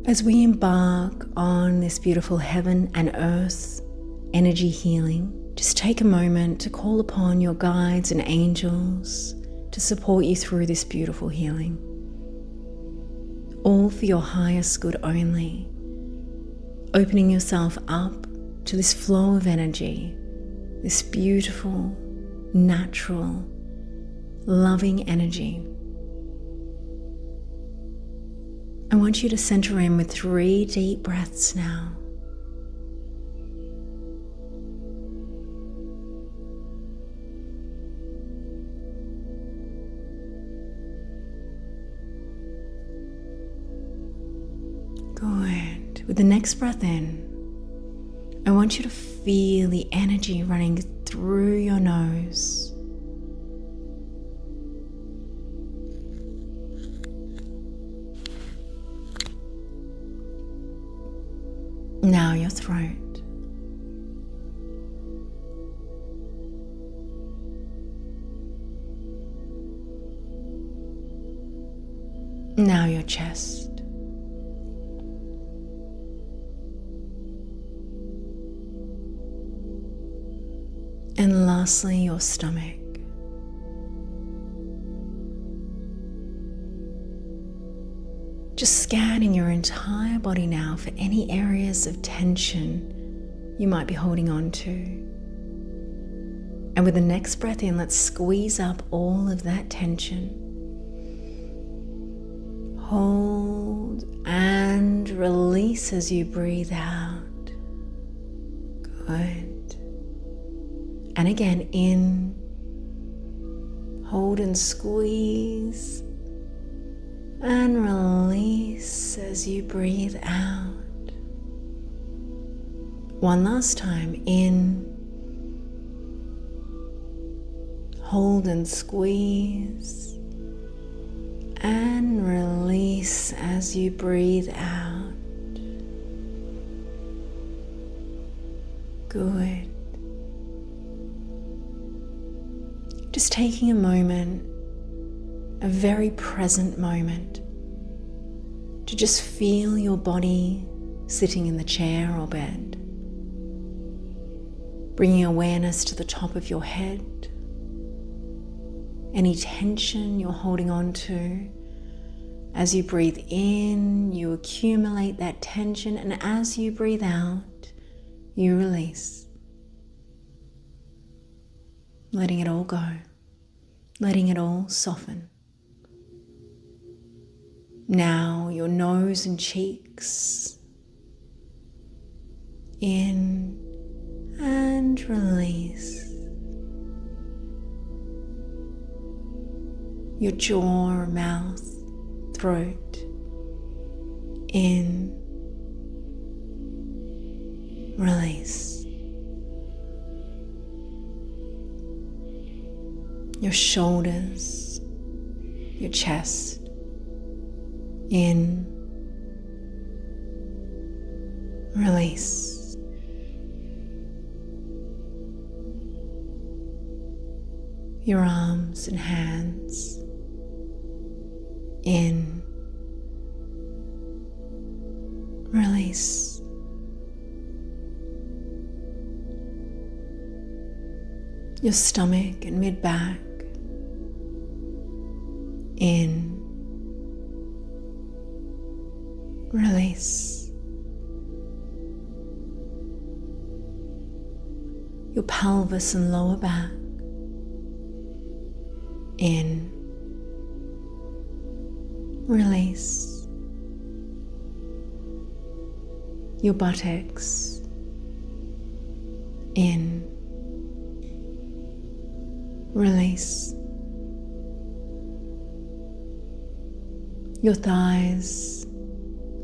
As we embark on this beautiful heaven and earth energy healing, just take a moment to call upon your guides and angels to support you through this beautiful healing. All for your highest good only. Opening yourself up to this flow of energy, this beautiful, natural, loving energy. I want you to center in with 3 deep breaths now. Good. With the next breath in, I want you to feel the energy running through your nose. Now your throat. Now your chest. And lastly, your stomach. Just scanning your entire body now for any areas of tension you might be holding on to. And with the next breath in, let's squeeze up all of that tension. Hold and release as you breathe out. Good. And again, in, hold and squeeze. And release as you breathe out. One last time, in, hold and squeeze, and release as you breathe out. Good. Just taking a moment, a very present moment, to just feel your body sitting in the chair or bed, bringing awareness to the top of your head, any tension you're holding on to. As you breathe in, you accumulate that tension, and as you breathe out, you release, letting it all go, letting it all soften. Now your nose and cheeks, in and release. Your jaw, mouth, throat, in, release. Your shoulders, your chest, in, release. Your arms and hands, in, release. Your stomach and mid-back, in, release. Your pelvis and lower back, in, release. Your buttocks, in, release. Your thighs,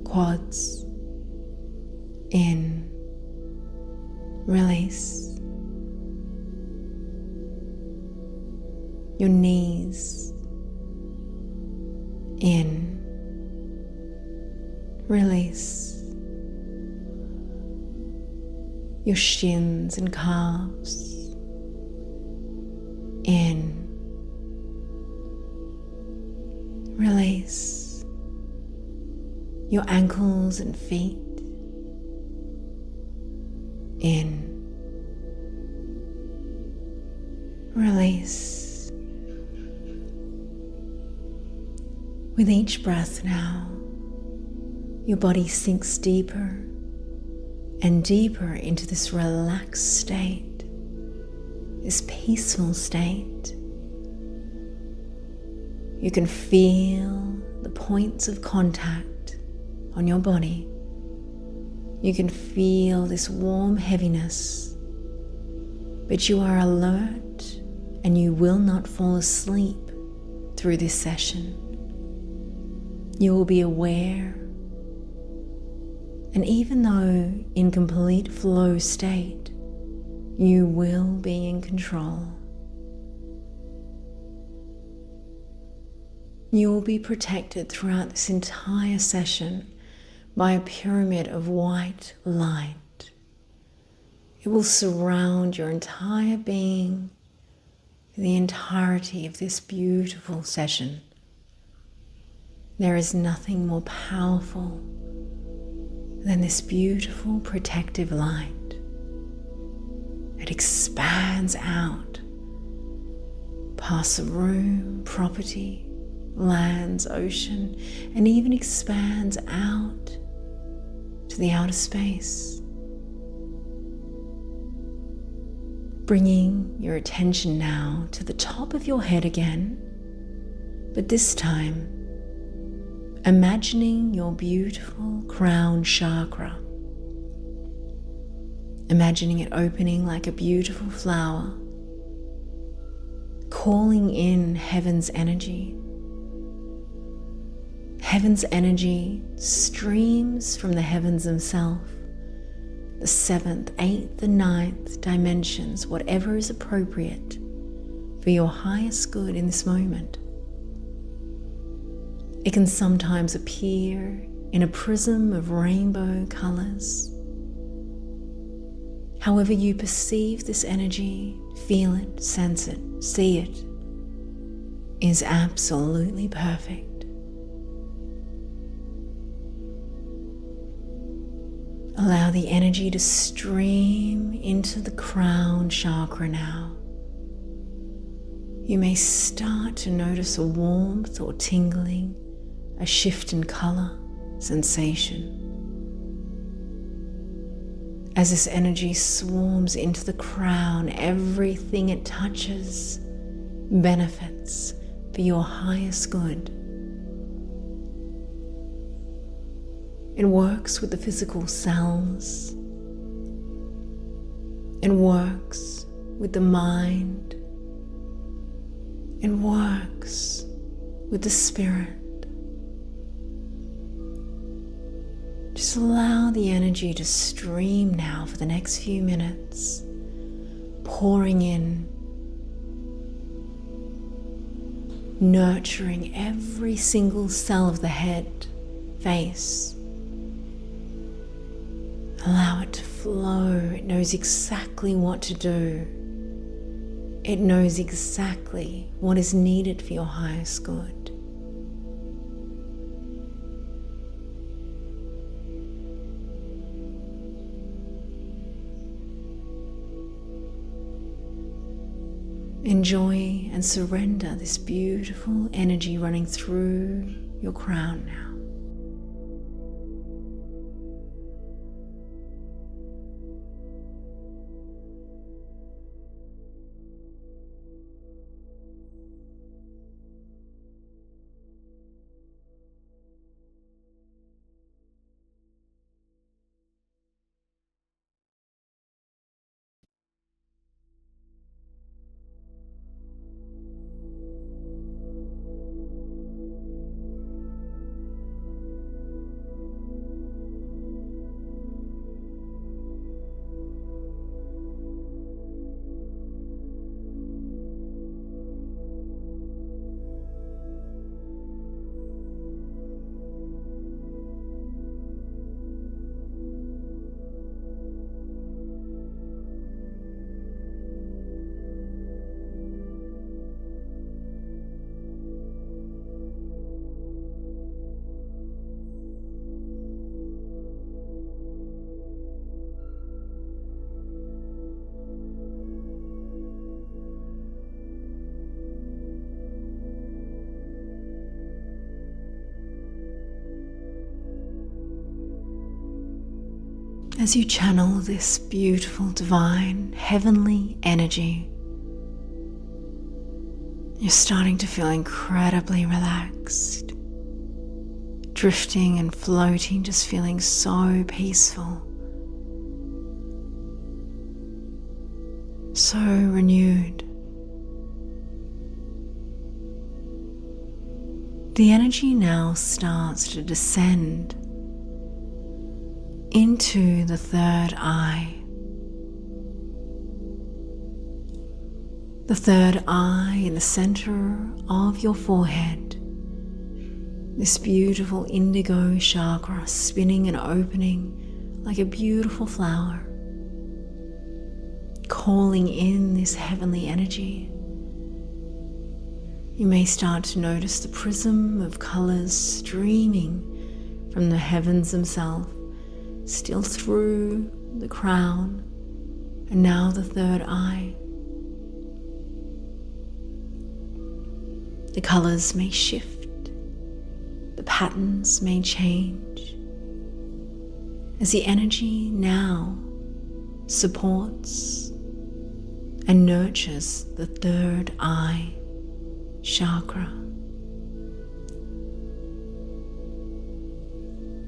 quads, in, release. Your knees, in, release. Your shins and calves, in, release. your ankles and feet. In. Release. With each breath now, your body sinks deeper and deeper into this relaxed state, this peaceful state. You can feel the points of contact on your body. You can feel this warm heaviness, but you are alert and you will not fall asleep through this session. You will be aware, and even though in complete flow state, you will be in control. You will be protected throughout this entire session by a pyramid of white light. It will surround your entire being, the entirety of this beautiful session. There is nothing more powerful than this beautiful protective light. It expands out past the room, property, lands, ocean, and even expands out to the outer space. Bringing your attention now to the top of your head again, but this time imagining your beautiful crown chakra. Imagining it opening like a beautiful flower, calling in heaven's energy. Heaven's energy streams from the heavens themselves, the 7th, 8th, and 9th dimensions, whatever is appropriate for your highest good in this moment. It can sometimes appear in a prism of rainbow colors. However you perceive this energy, feel it, sense it, see it, is absolutely perfect. Allow the energy to stream into the crown chakra now. You may start to notice a warmth or tingling, a shift in color, sensation. As this energy swarms into the crown, everything it touches benefits for your highest good. It works with the physical cells. It works with the mind. It works with the spirit. Just allow the energy to stream now for the next few minutes, pouring in, nurturing every single cell of the head, face. Allow it to flow. It knows exactly what to do. It knows exactly what is needed for your highest good. Enjoy and surrender this beautiful energy running through your crown now. As you channel this beautiful, divine, heavenly energy, you're starting to feel incredibly relaxed, drifting and floating, just feeling so peaceful, so renewed. The energy now starts to descend into the third eye. The third eye in the center of your forehead. This beautiful indigo chakra spinning and opening like a beautiful flower, calling in this heavenly energy. You may start to notice the prism of colors streaming from the heavens themselves, still through the crown, and now the third eye. The colors may shift, the patterns may change, as the energy now supports and nurtures the third eye chakra.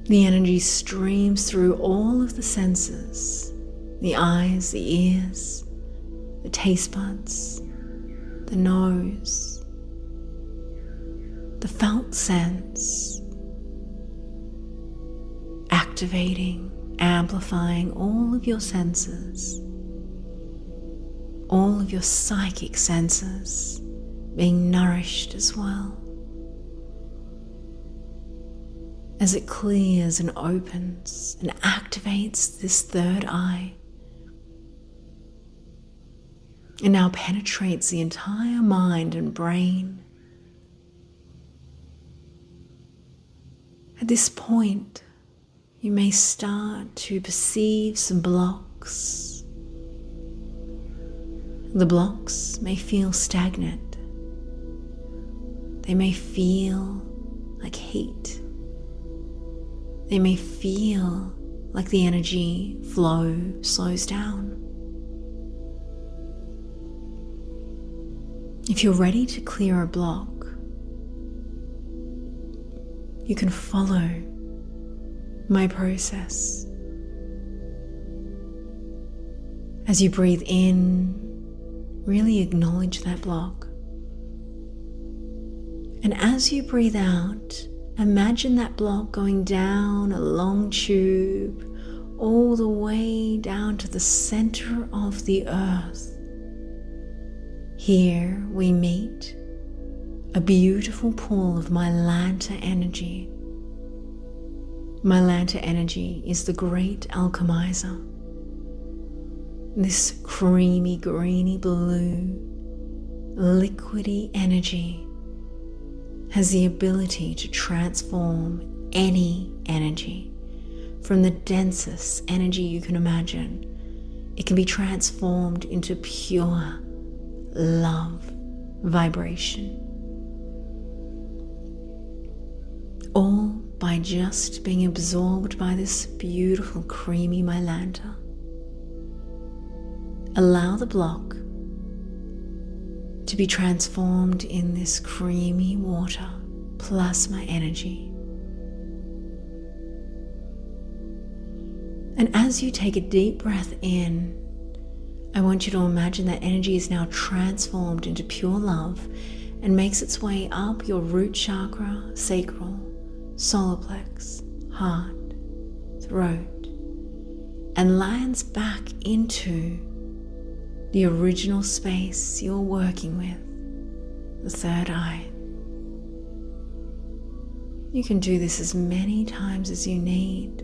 The energy streams through all of the senses, the eyes, the ears, the taste buds, the nose, the felt sense, activating, amplifying all of your senses, all of your psychic senses being nourished as well. As it clears and opens and activates this third eye, it now penetrates the entire mind and brain. At this point, you may start to perceive some blocks. The blocks may feel stagnant. They may feel like heat. They may feel like the energy flow slows down. If you're ready to clear a block, you can follow my process. As you breathe in, really acknowledge that block. And as you breathe out, imagine that block going down a long tube all the way down to the center of the earth. Here we meet a beautiful pool of mylanter energy. Mylanter energy is the great alchemizer. This creamy, greeny blue, liquidy energy has the ability to transform any energy from the densest energy you can imagine. It can be transformed into pure love vibration. All by just being absorbed by this beautiful creamy mylanter. Allow the block to be transformed in this creamy water plasma energy. And as you take a deep breath in, I want you to imagine that energy is now transformed into pure love and makes its way up your root chakra, sacral, solar plex, heart, throat, and lands back into the original space you're working with, the third eye. You can do this as many times as you need.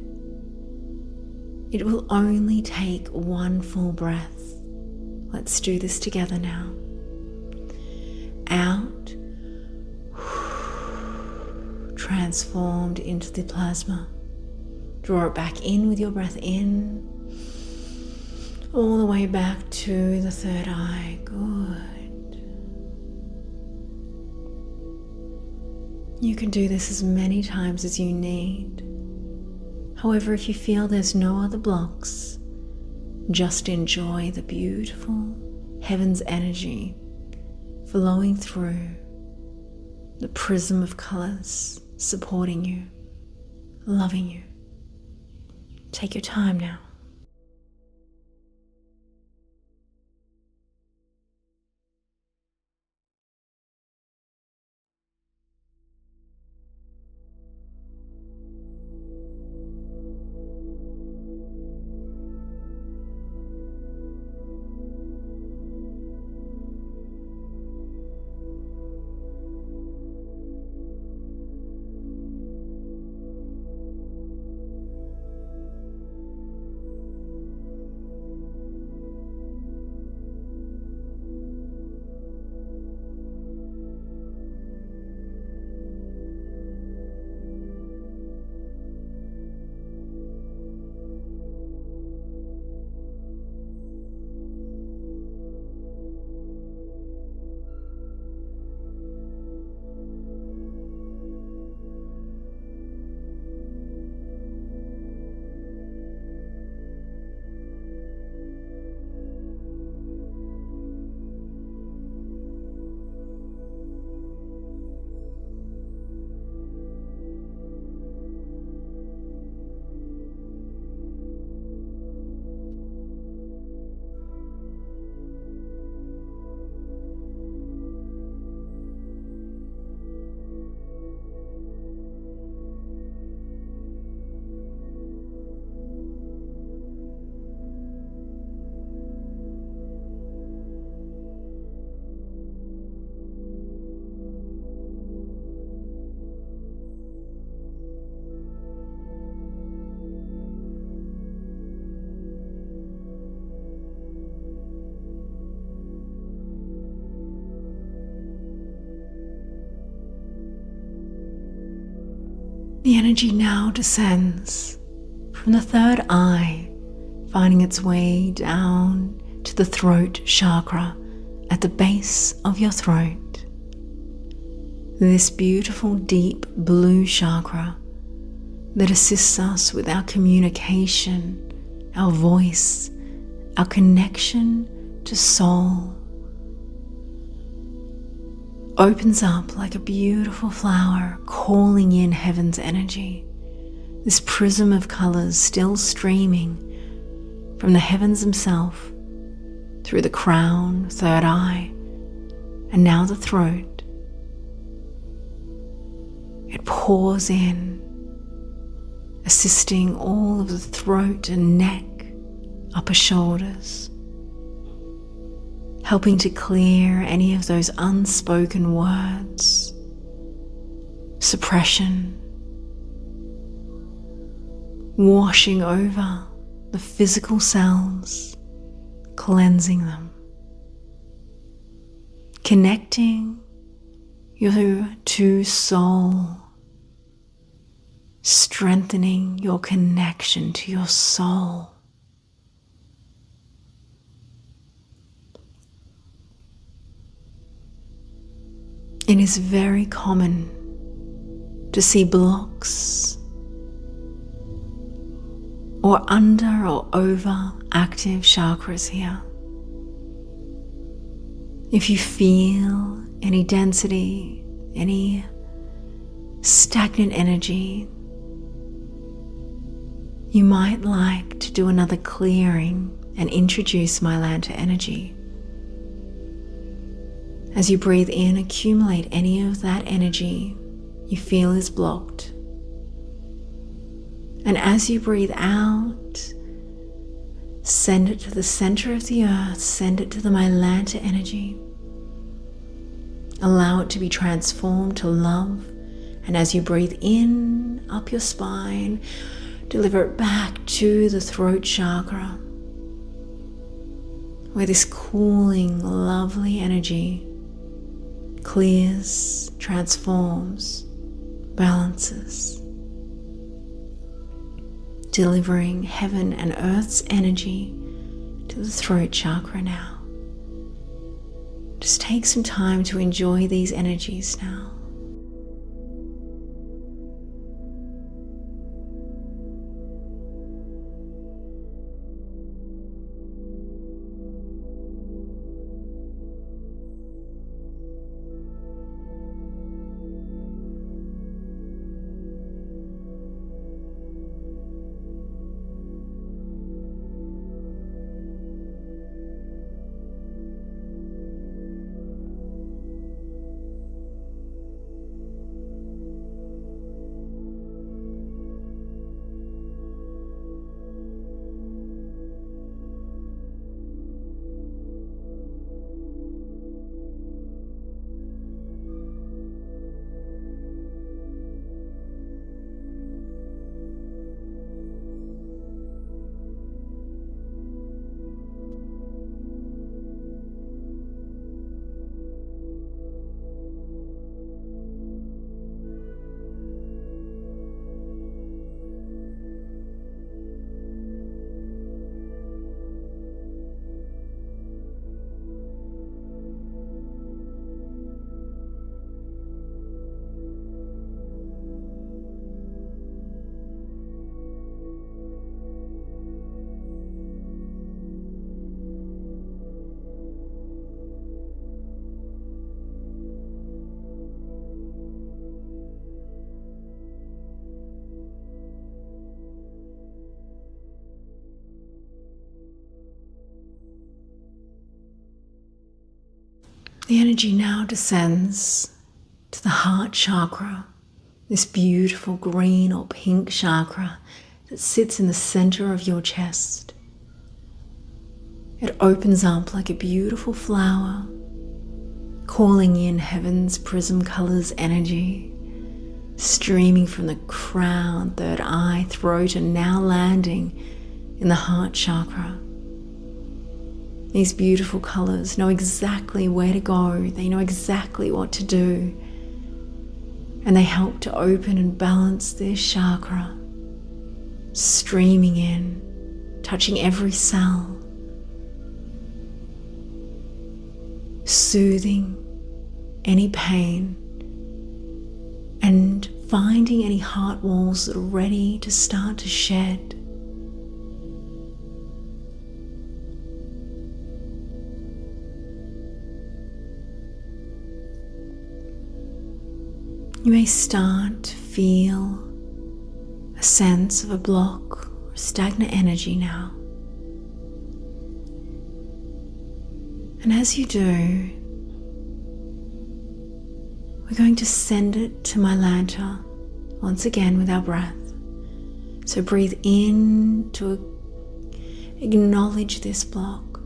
It will only take one full breath. Let's do this together now. Out, transformed into the plasma. Draw it back in with your breath in, all the way back to the third eye. Good. You can do this as many times as you need. However, if you feel there's no other blocks, just enjoy the beautiful heaven's energy flowing through the prism of colors, supporting you, loving you. Take your time now. The energy now descends from the third eye, finding its way down to the throat chakra at the base of your throat. This beautiful deep blue chakra that assists us with our communication, our voice, our connection to soul, opens up like a beautiful flower, calling in heaven's energy. This prism of colors still streaming from the heavens himself through the crown, third eye, and now the throat. It pours in, assisting all of the throat and neck, upper shoulders, helping to clear any of those unspoken words, suppression, washing over the physical cells, cleansing them, connecting you to soul, strengthening your connection to your soul. It is very common to see blocks or under or over active chakras here. If you feel any density, any stagnant energy, you might like to do another clearing and introduce mylanter energy. As you breathe in, accumulate any of that energy you feel is blocked. And as you breathe out, send it to the center of the earth, send it to the mylanter energy. Allow it to be transformed to love. And as you breathe in, up your spine, deliver it back to the throat chakra, where this cooling, lovely energy clears, transforms, balances, delivering heaven and earth's energy to the throat chakra now. Just take some time to enjoy these energies now. The energy now descends to the heart chakra, this beautiful green or pink chakra that sits in the center of your chest. It opens up like a beautiful flower, calling in heaven's prism colors energy, streaming from the crown, third eye, throat, and now landing in the heart chakra. These beautiful colors know exactly where to go. They know exactly what to do. And they help to open and balance this chakra, streaming in, touching every cell, soothing any pain, and finding any heart walls that are ready to start to shed. You may start to feel a sense of a block or stagnant energy now. And as you do, we're going to send it to mylanter once again with our breath. So breathe in to acknowledge this block.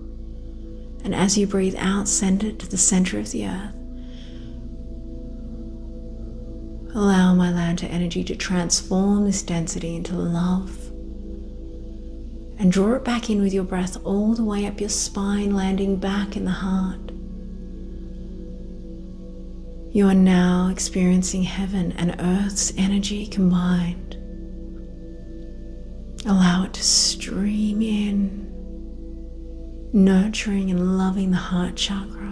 And as you breathe out, send it to the center of the earth. Allow mylanter energy to transform this density into love. And draw it back in with your breath all the way up your spine, landing back in the heart. You are now experiencing heaven and earth's energy combined. Allow it to stream in, nurturing and loving the heart chakra.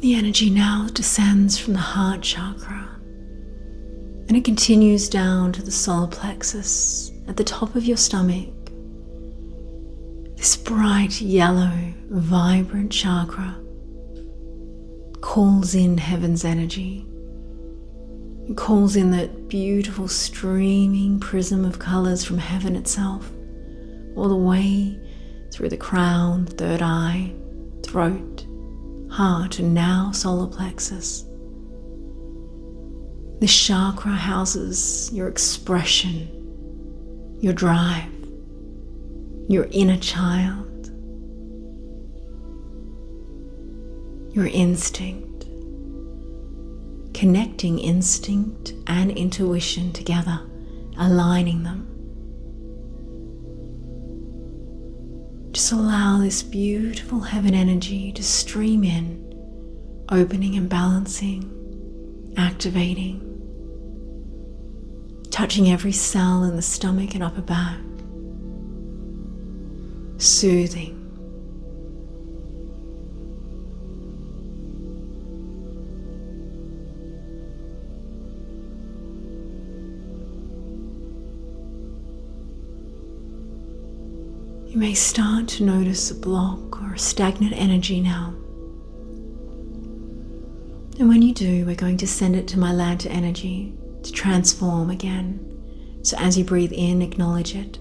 The energy now descends from the heart chakra and it continues down to the solar plexus at the top of your stomach. This bright yellow, vibrant chakra calls in heaven's energy. It calls in that beautiful streaming prism of colors from heaven itself, all the way through the crown, third eye, throat, heart, and now solar plexus. This chakra houses your expression, your drive, your inner child, your instinct, connecting instinct and intuition together, aligning them. Just allow this beautiful heaven energy to stream in, opening and balancing, activating, touching every cell in the stomach and upper back, soothing, You may start to notice a block or a stagnant energy now. And when you do, we're going to send it to mylanter energy to transform again. So as you breathe in, acknowledge it.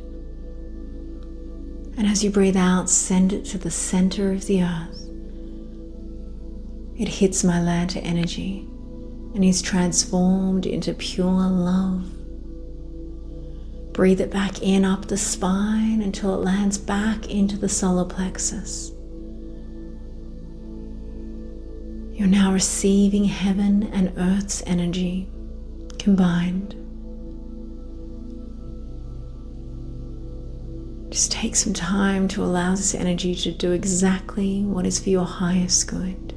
And as you breathe out, send it to the center of the earth. It hits mylanter energy and is transformed into pure love. Breathe it back in up the spine until it lands back into the solar plexus. You're now receiving heaven and earth's energy combined. Just take some time to allow this energy to do exactly what is for your highest good.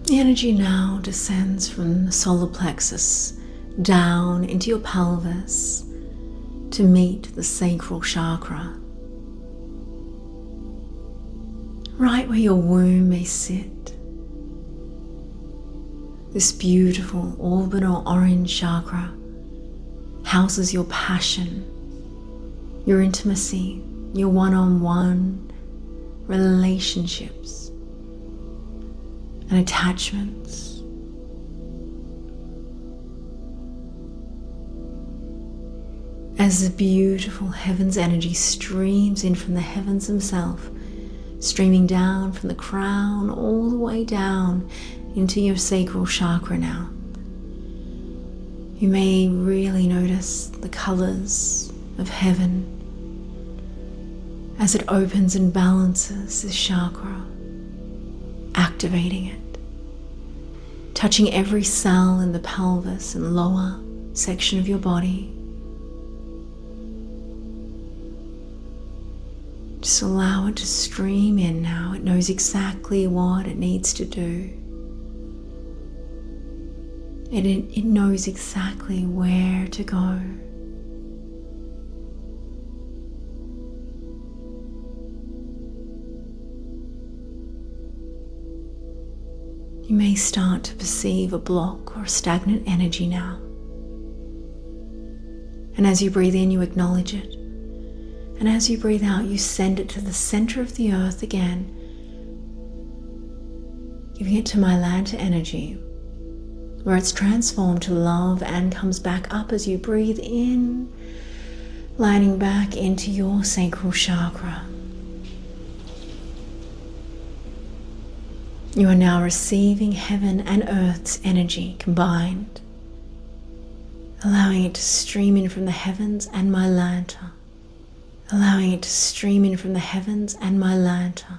The energy now descends from the solar plexus down into your pelvis to meet the sacral chakra. Right where your womb may sit, this beautiful orbital orange chakra houses your passion, your intimacy, your one-on-one relationships and attachments. As the beautiful heavens energy streams in from the heavens themselves, streaming down from the crown all the way down into your sacral chakra now. You may really notice the colors of heaven as it opens and balances this chakra, activating it, touching every cell in the pelvis and lower section of your body. Just allow it to stream in now. It knows exactly what it needs to do. It knows exactly where to go. You may start to perceive a block or stagnant energy now. And as you breathe in, you acknowledge it. And as you breathe out, you send it to the center of the earth again, giving it to mylanter energy, where it's transformed to love and comes back up as you breathe in, lining back into your sacral chakra. You are now receiving heaven and earth's energy combined, allowing it to stream in from the heavens and mylanter, allowing it to stream in from the heavens and mylanter.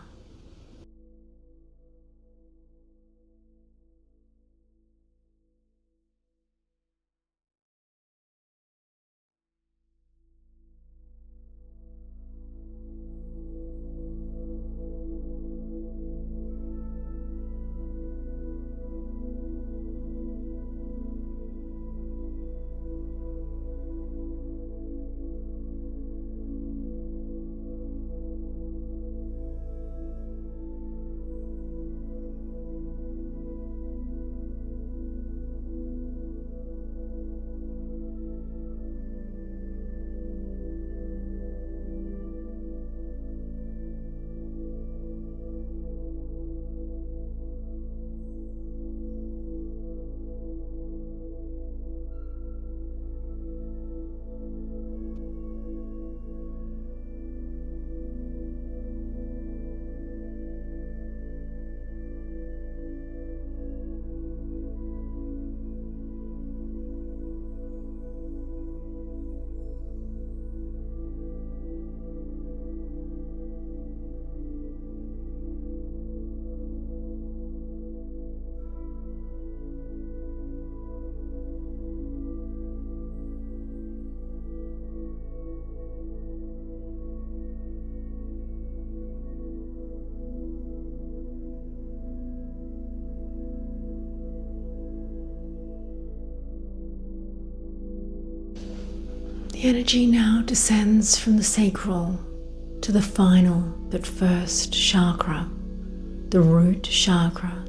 The energy now descends from the sacral to the final but first chakra, the root chakra.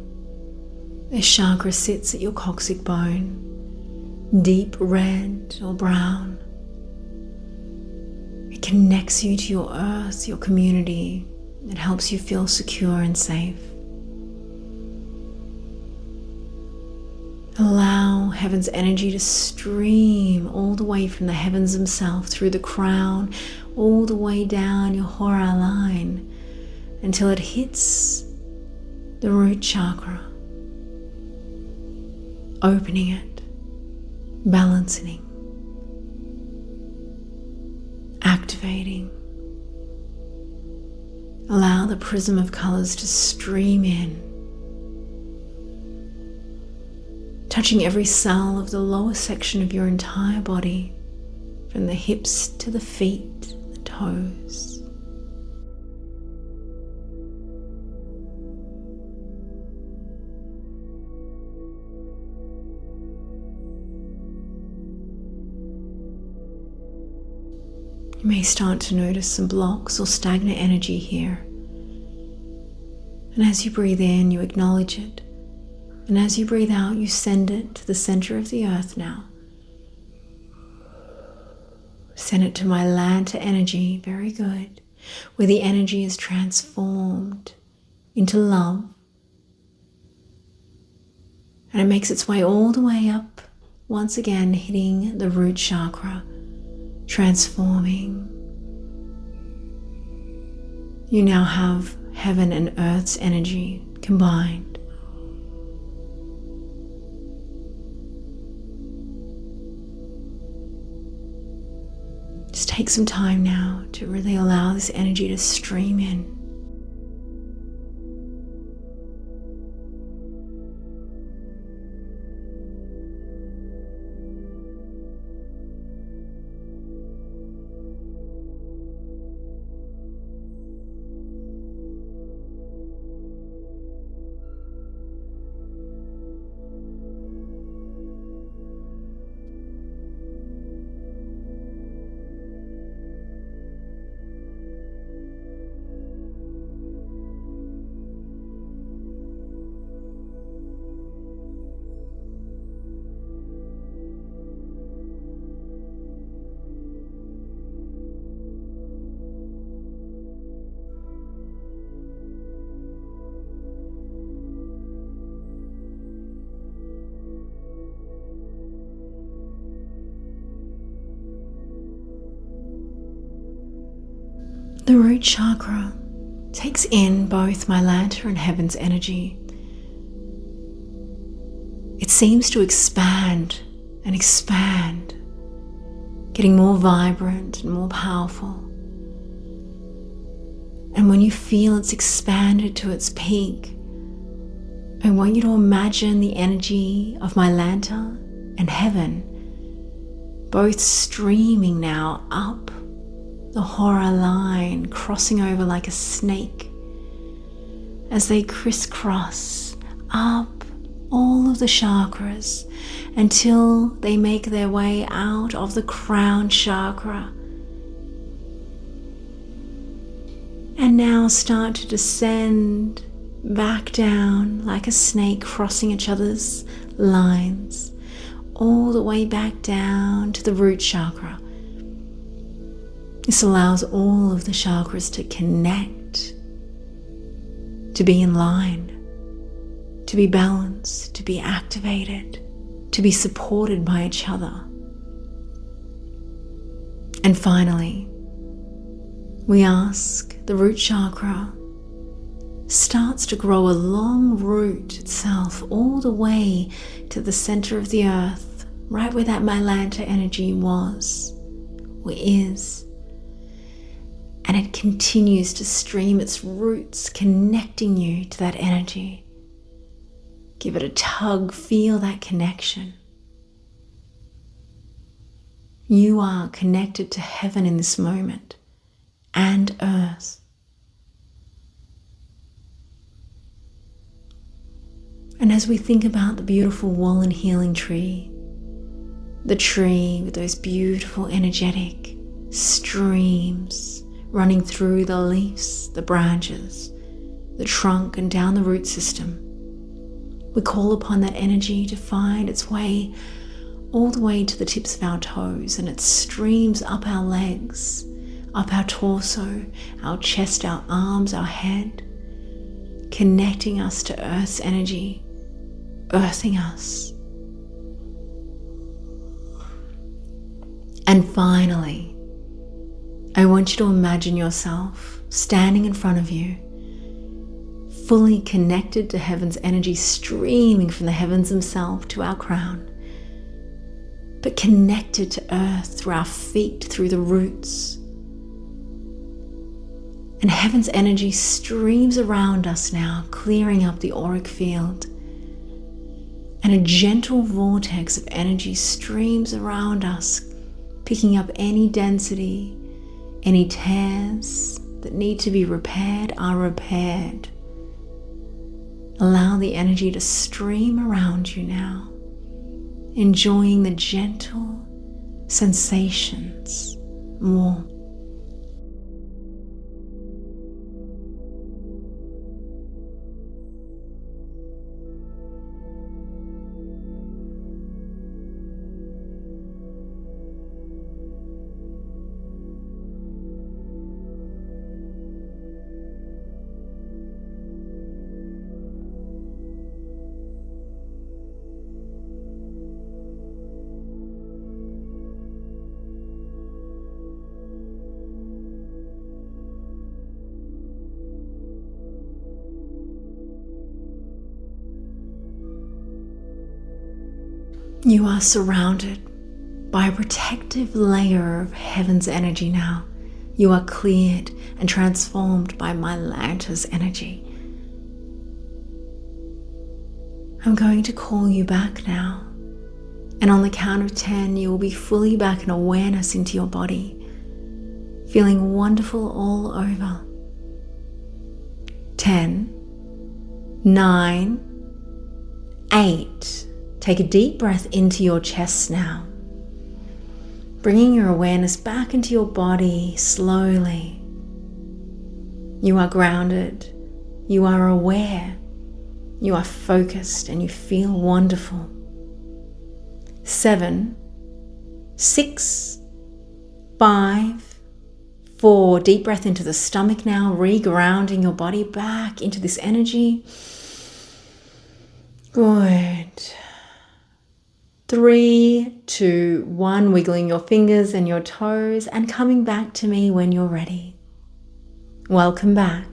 This chakra sits at your coccyx bone, deep red or brown. It connects you to your earth, your community. It helps you feel secure and safe. Allow heaven's energy to stream all the way from the heavens themselves through the crown, all the way down your hora line until it hits the root chakra, opening it, balancing, activating. Allow the prism of colors to stream in, touching every cell of the lower section of your entire body, from the hips to the feet, the toes. You may start to notice some blocks or stagnant energy here. And as you breathe in, you acknowledge it. And as you breathe out, you send it to the center of the earth now. Send it to mylanter energy, very good, where the energy is transformed into love. And it makes its way all the way up, once again hitting the root chakra, transforming. You now have heaven and earth's energy combined. Just take some time now to really allow this energy to stream in. The root chakra takes in both mylanter and heaven's energy. It seems to expand and expand, getting more vibrant and more powerful. And when you feel it's expanded to its peak, I want you to imagine the energy of mylanter and heaven both streaming now up the hora line, crossing over like a snake as they crisscross up all of the chakras until they make their way out of the crown chakra and now start to descend back down like a snake, crossing each other's lines all the way back down to the root chakra. This allows all of the chakras to connect, to be in line, to be balanced, to be activated, to be supported by each other. And finally, we ask the root chakra starts to grow a long root itself all the way to the center of the earth, right where that mylanter energy was or is. And it continues to stream its roots, connecting you to that energy. Give it a tug, feel that connection. You are connected to heaven in this moment and earth. And as we think about the beautiful wall and healing tree, The tree with those beautiful energetic streams running through the leaves, the branches, the trunk and down the root system. We call upon that energy to find its way all the way to the tips of our toes, and it streams up our legs, up our torso, our chest, our arms, our head, connecting us to Earth's energy, earthing us. And finally, I want you to imagine yourself standing in front of you, fully connected to heaven's energy, streaming from the heavens themselves to our crown, but connected to earth through our feet, through the roots. And heaven's energy streams around us now, clearing up the auric field. And a gentle vortex of energy streams around us, picking up any density, any tears that need to be repaired are repaired. Allow the energy to stream around you now, enjoying the gentle sensations, warmth. You are surrounded by a protective layer of heaven's energy now. You are cleared and transformed by mylanter's energy. I'm going to call you back now. And on the count of 10, you will be fully back in awareness into your body, feeling wonderful all over. 10, 9, 8. Take a deep breath into your chest now, bringing your awareness back into your body slowly. You are grounded, you are aware, you are focused, and you feel wonderful. 7, 6, 5, 4. Deep breath into the stomach now, re-grounding your body back into this energy. Good. 3, 2, 1, wiggling your fingers and your toes and coming back to me when you're ready. Welcome back.